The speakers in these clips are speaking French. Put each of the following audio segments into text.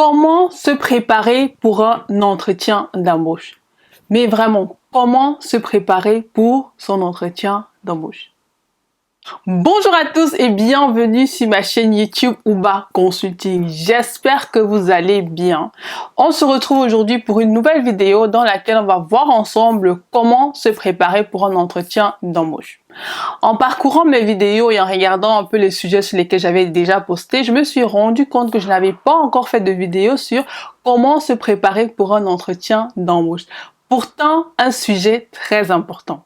Comment se préparer pour un entretien d'embauche? Mais vraiment, comment se préparer pour son entretien d'embauche? Bonjour à tous et bienvenue sur ma chaîne YouTube Uba Consulting. J'espère que vous allez bien. On se retrouve aujourd'hui pour une nouvelle vidéo dans laquelle on va voir ensemble comment se préparer pour un entretien d'embauche. En parcourant mes vidéos et en regardant un peu les sujets sur lesquels j'avais déjà posté, je me suis rendu compte que je n'avais pas encore fait de vidéo sur comment se préparer pour un entretien d'embauche. Pourtant, un sujet très important.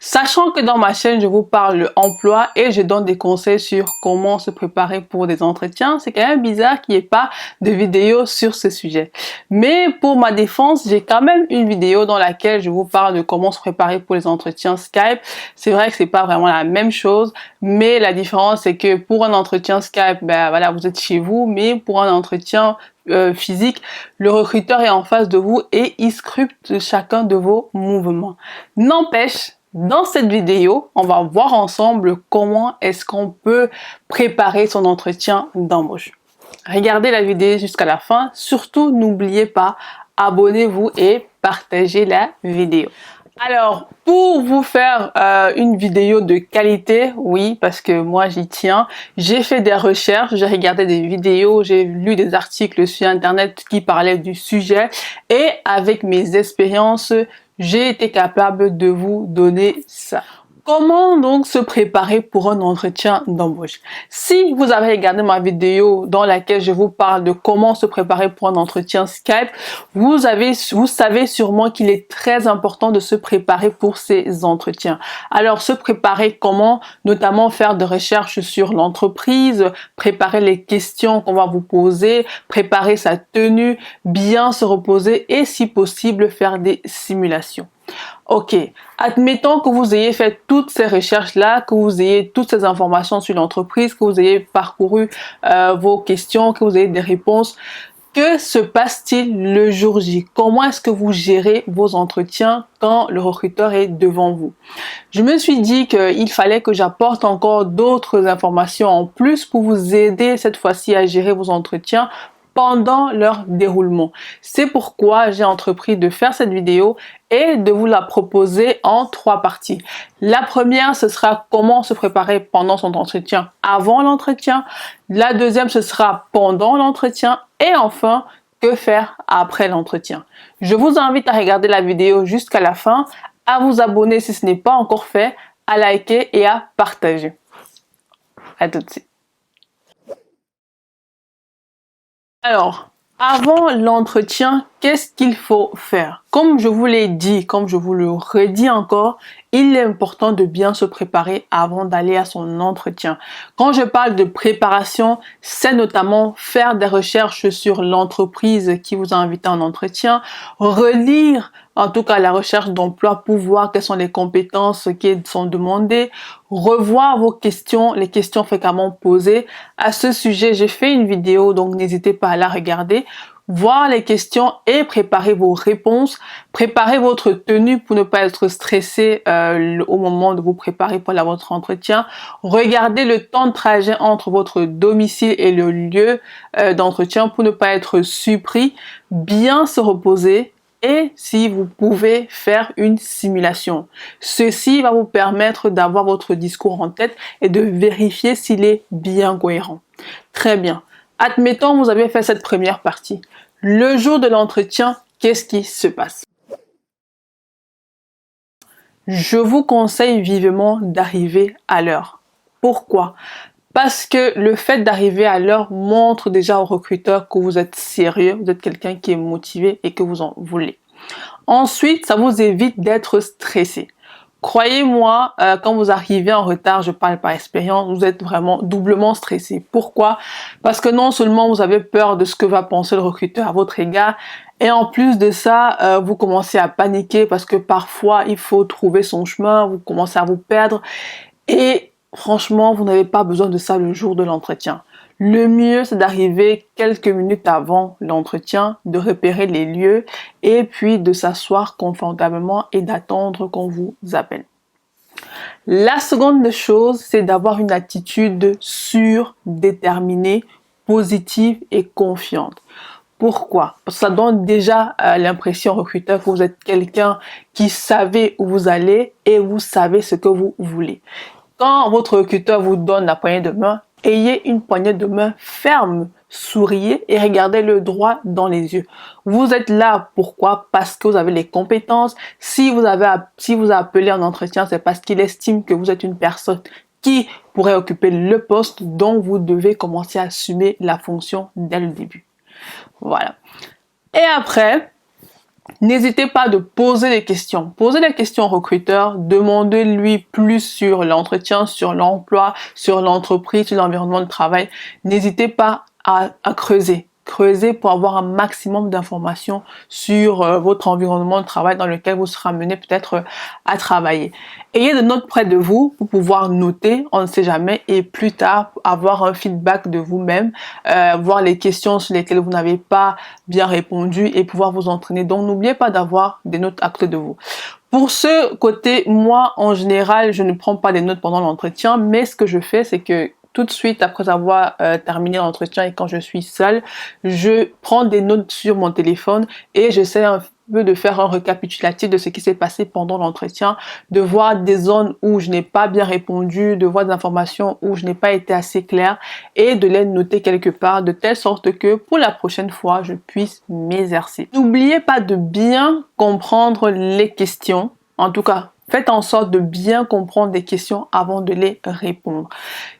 Sachant que dans ma chaîne, je vous parle emploi et je donne des conseils sur comment se préparer pour des entretiens, c'est quand même bizarre qu'il n'y ait pas de vidéo sur ce sujet. Mais pour ma défense, j'ai quand même une vidéo dans laquelle je vous parle de comment se préparer pour les entretiens Skype. C'est vrai que c'est pas vraiment la même chose, mais la différence c'est que pour un entretien Skype, ben voilà, vous êtes chez vous, mais pour un entretien physique, le recruteur est en face de vous et il scrute chacun de vos mouvements. N'empêche, dans cette vidéo, on va voir ensemble comment est-ce qu'on peut préparer son entretien d'embauche. Regardez la vidéo jusqu'à la fin. Surtout, n'oubliez pas, abonnez-vous et partagez la vidéo. Alors, pour vous faire une vidéo de qualité, oui, parce que moi j'y tiens, j'ai fait des recherches, j'ai regardé des vidéos, j'ai lu des articles sur Internet qui parlaient du sujet et avec mes expériences, j'ai été capable de vous donner ça. Comment donc se préparer pour un entretien d'embauche? Si vous avez regardé ma vidéo dans laquelle je vous parle de comment se préparer pour un entretien Skype, vous savez sûrement qu'il est très important de se préparer pour ces entretiens. Alors, se préparer comment? Notamment faire des recherches sur l'entreprise, préparer les questions qu'on va vous poser, préparer sa tenue, bien se reposer et si possible faire des simulations. Ok, admettons que vous ayez fait toutes ces recherches-là, que vous ayez toutes ces informations sur l'entreprise, que vous ayez parcouru vos questions, que vous ayez des réponses. Que se passe-t-il le jour J? Comment est-ce que vous gérez vos entretiens quand le recruteur est devant vous? Je me suis dit qu'il fallait que j'apporte encore d'autres informations en plus pour vous aider cette fois-ci à gérer vos entretiens pendant leur déroulement. C'est pourquoi j'ai entrepris de faire cette vidéo et de vous la proposer en 3 parties. La première, ce sera comment se préparer pendant son entretien avant l'entretien. La deuxième, ce sera pendant l'entretien. Et enfin, que faire après l'entretien. Je vous invite à regarder la vidéo jusqu'à la fin, à vous abonner si ce n'est pas encore fait, à liker et à partager. À tout de suite. Alors, avant l'entretien, qu'est-ce qu'il faut faire? Comme je vous l'ai dit, comme je vous le redis encore, il est important de bien se préparer avant d'aller à son entretien. Quand je parle de préparation, c'est notamment faire des recherches sur l'entreprise qui vous a invité en entretien, relire en tout cas la recherche d'emploi pour voir quelles sont les compétences qui sont demandées, revoir vos questions, les questions fréquemment posées. À ce sujet, j'ai fait une vidéo, donc n'hésitez pas à la regarder. Voir les questions et préparer vos réponses, préparer votre tenue pour ne pas être stressé au moment de vous préparer pour votre entretien. Regardez le temps de trajet entre votre domicile et le lieu d'entretien pour ne pas être surpris, bien se reposer et si vous pouvez faire une simulation. Ceci va vous permettre d'avoir votre discours en tête et de vérifier s'il est bien cohérent. Très bien. Admettons, vous avez fait cette première partie. Le jour de l'entretien, qu'est-ce qui se passe? Je vous conseille vivement d'arriver à l'heure. Pourquoi? Parce que le fait d'arriver à l'heure montre déjà au recruteur que vous êtes sérieux, vous êtes quelqu'un qui est motivé et que vous en voulez. Ensuite, ça vous évite d'être stressé. Croyez-moi, quand vous arrivez en retard, je parle par expérience, vous êtes vraiment doublement stressé. Pourquoi? Parce que non seulement vous avez peur de ce que va penser le recruteur à votre égard, et en plus de ça, vous commencez à paniquer parce que parfois il faut trouver son chemin, vous commencez à vous perdre, et franchement, vous n'avez pas besoin de ça le jour de l'entretien. Le mieux, c'est d'arriver quelques minutes avant l'entretien, de repérer les lieux et puis de s'asseoir confortablement et d'attendre qu'on vous appelle. La seconde chose, c'est d'avoir une attitude sûre, déterminée, positive et confiante. Pourquoi? Parce que ça donne déjà l'impression au recruteur que vous êtes quelqu'un qui savez où vous allez et vous savez ce que vous voulez. Quand votre recruteur vous donne la poignée de main, ayez une poignée de main ferme, souriez et regardez-le droit dans les yeux. Vous êtes là, pourquoi? Parce que vous avez les compétences. Si vous a appelé en entretien, c'est parce qu'il estime que vous êtes une personne qui pourrait occuper le poste dont vous devez commencer à assumer la fonction dès le début. Voilà. Et après, n'hésitez pas de poser des questions. Posez des questions au recruteur, demandez-lui plus sur l'entretien, sur l'emploi, sur l'entreprise, sur l'environnement de travail. N'hésitez pas à creuser. Creusez pour avoir un maximum d'informations sur votre environnement de travail dans lequel vous serez amené peut-être à travailler. Ayez des notes près de vous pour pouvoir noter, on ne sait jamais, et plus tard avoir un feedback de vous-même, voir les questions sur lesquelles vous n'avez pas bien répondu et pouvoir vous entraîner. Donc n'oubliez pas d'avoir des notes à côté de vous. Pour ce côté, moi en général, je ne prends pas des notes pendant l'entretien, mais ce que je fais, c'est que tout de suite après avoir terminé l'entretien et quand je suis seule, je prends des notes sur mon téléphone et j'essaie un peu de faire un récapitulatif de ce qui s'est passé pendant l'entretien, de voir des zones où je n'ai pas bien répondu, de voir des informations où je n'ai pas été assez claire et de les noter quelque part de telle sorte que pour la prochaine fois, je puisse m'exercer. N'oubliez pas de bien comprendre les questions, en tout cas, faites en sorte de bien comprendre des questions avant de les répondre.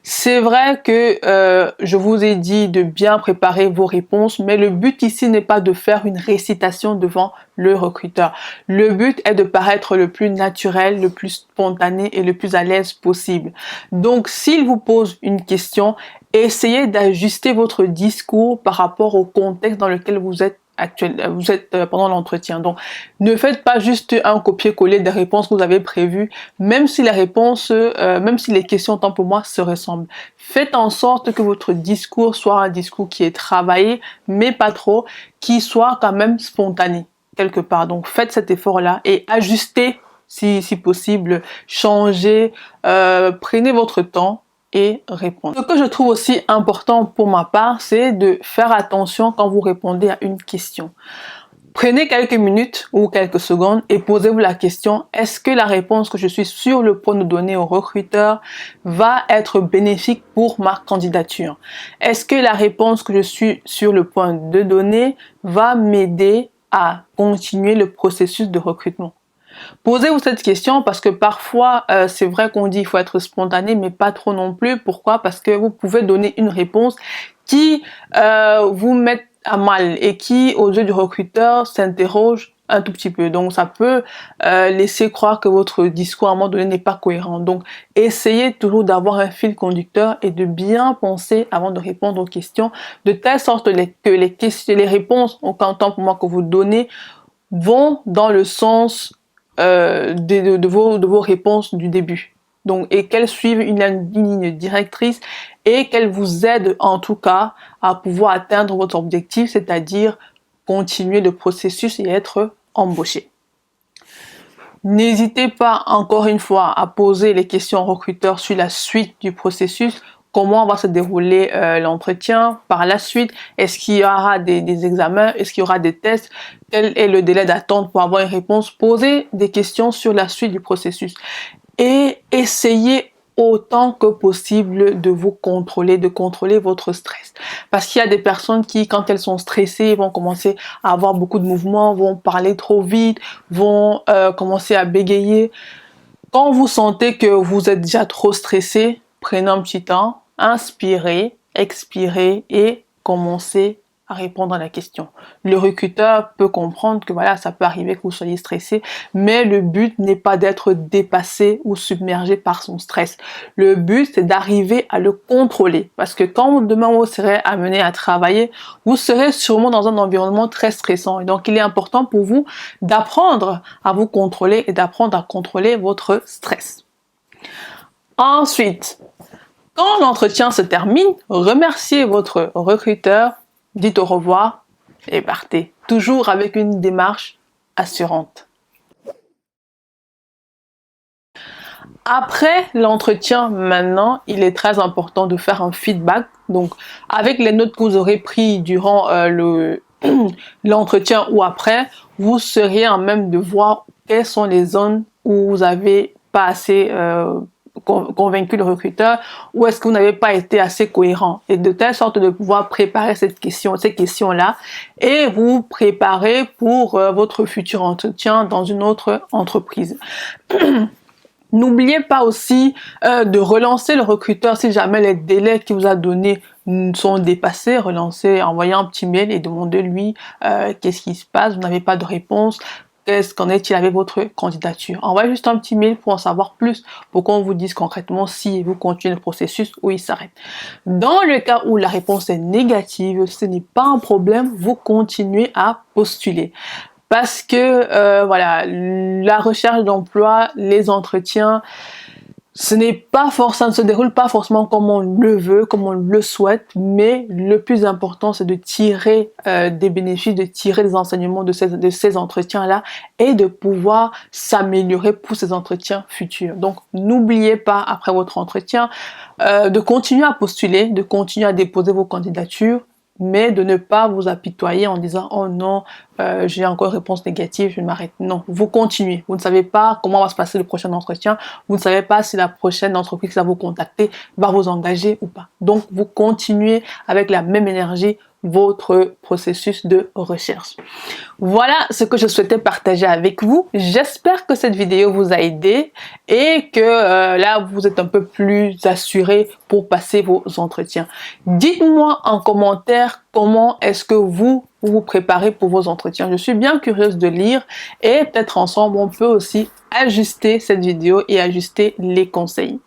C'est vrai que je vous ai dit de bien préparer vos réponses, mais le but ici n'est pas de faire une récitation devant le recruteur. Le but est de paraître le plus naturel, le plus spontané et le plus à l'aise possible. Donc, s'il vous pose une question, essayez d'ajuster votre discours par rapport au contexte dans lequel vous êtes pendant l'entretien. Donc, ne faites pas juste un copier-coller des réponses que vous avez prévues, même si les réponses, même si les questions, tant pour moi, se ressemblent. Faites en sorte que votre discours soit un discours qui est travaillé, mais pas trop, qui soit quand même spontané, quelque part. Donc, faites cet effort-là et ajustez, si possible, changez, prenez votre temps et répondre. Ce que je trouve aussi important pour ma part, c'est de faire attention quand vous répondez à une question. Prenez quelques minutes ou quelques secondes et posez-vous la question, est-ce que la réponse que je suis sur le point de donner au recruteur va être bénéfique pour ma candidature? Est-ce que la réponse que je suis sur le point de donner va m'aider à continuer le processus de recrutement? Posez-vous cette question parce que parfois, c'est vrai qu'on dit qu'il faut être spontané, mais pas trop non plus. Pourquoi? Parce que vous pouvez donner une réponse qui vous met à mal et qui, aux yeux du recruteur, s'interroge un tout petit peu. Donc, ça peut laisser croire que votre discours à un moment donné n'est pas cohérent. Donc, essayez toujours d'avoir un fil conducteur et de bien penser avant de répondre aux questions, de telle sorte que les réponses, autant pour moi que vous donnez, vont dans le sens de vos réponses du début. Donc, et qu'elles suivent une ligne directrice et qu'elles vous aident en tout cas à pouvoir atteindre votre objectif, c'est-à-dire continuer le processus et être embauché. N'hésitez pas encore une fois à poser les questions aux recruteurs sur la suite du processus. Comment va se dérouler l'entretien par la suite? Est-ce qu'il y aura des examens? Est-ce qu'il y aura des tests? Quel est le délai d'attente pour avoir une réponse? Posez des questions sur la suite du processus. Et essayez autant que possible de vous contrôler, de contrôler votre stress. Parce qu'il y a des personnes qui, quand elles sont stressées, vont commencer à avoir beaucoup de mouvements, vont parler trop vite, vont commencer à bégayer. Quand vous sentez que vous êtes déjà trop stressé, prenez un petit temps, inspirez, expirez et commencez à répondre à la question. Le recruteur peut comprendre que voilà, ça peut arriver que vous soyez stressé, mais le but n'est pas d'être dépassé ou submergé par son stress. Le but, c'est d'arriver à le contrôler. Parce que quand demain vous serez amené à travailler, vous serez sûrement dans un environnement très stressant. Et donc, il est important pour vous d'apprendre à vous contrôler et d'apprendre à contrôler votre stress. Ensuite, quand l'entretien se termine, remerciez votre recruteur, dites au revoir et partez. Toujours avec une démarche assurante. Après l'entretien, maintenant, il est très important de faire un feedback. Donc, avec les notes que vous aurez prises durant l'entretien ou après, vous seriez en même de voir quelles sont les zones où vous avez pas assez convaincu le recruteur, ou est-ce que vous n'avez pas été assez cohérent, et de telle sorte de pouvoir préparer ces questions-là, et vous préparer pour votre futur entretien dans une autre entreprise. N'oubliez pas aussi de relancer le recruteur si jamais les délais qu'il vous a donnés sont dépassés. Relancer, envoyer un petit mail et demandez-lui qu'est-ce qui se passe, vous n'avez pas de réponse, qu'en est-il avec votre candidature. Envoyez juste un petit mail pour en savoir plus, pour qu'on vous dise concrètement si vous continuez le processus ou il s'arrête. Dans le cas où la réponse est négative, ce n'est pas un problème, vous continuez à postuler. Parce que voilà, la recherche d'emploi, les entretiens, ça ne se déroule pas forcément comme on le veut, comme on le souhaite, mais le plus important, c'est de tirer des bénéfices, de tirer des enseignements de ces entretiens-là et de pouvoir s'améliorer pour ces entretiens futurs. Donc, n'oubliez pas, après votre entretien, de continuer à postuler, de continuer à déposer vos candidatures, mais de ne pas vous apitoyer en disant « Oh non, j'ai encore une réponse négative, je m'arrête ». Non, vous continuez. Vous ne savez pas comment va se passer le prochain entretien. Vous ne savez pas si la prochaine entreprise qui va vous contacter va vous engager ou pas. Donc, vous continuez avec la même énergie votre processus de recherche. Voilà ce que je souhaitais partager avec vous. J'espère que cette vidéo vous a aidé et que là, vous êtes un peu plus assuré pour passer vos entretiens. Dites-moi en commentaire comment est-ce que vous vous préparez pour vos entretiens. Je suis bien curieuse de lire et peut-être ensemble, on peut aussi ajuster cette vidéo et ajuster les conseils.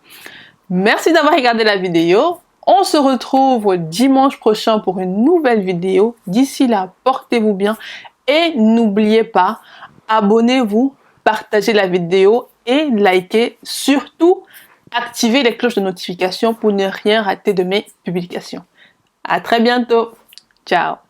Merci d'avoir regardé la vidéo. On se retrouve dimanche prochain pour une nouvelle vidéo. D'ici là, portez-vous bien et n'oubliez pas, abonnez-vous, partagez la vidéo et likez. Surtout, activez les cloches de notification pour ne rien rater de mes publications. À très bientôt. Ciao.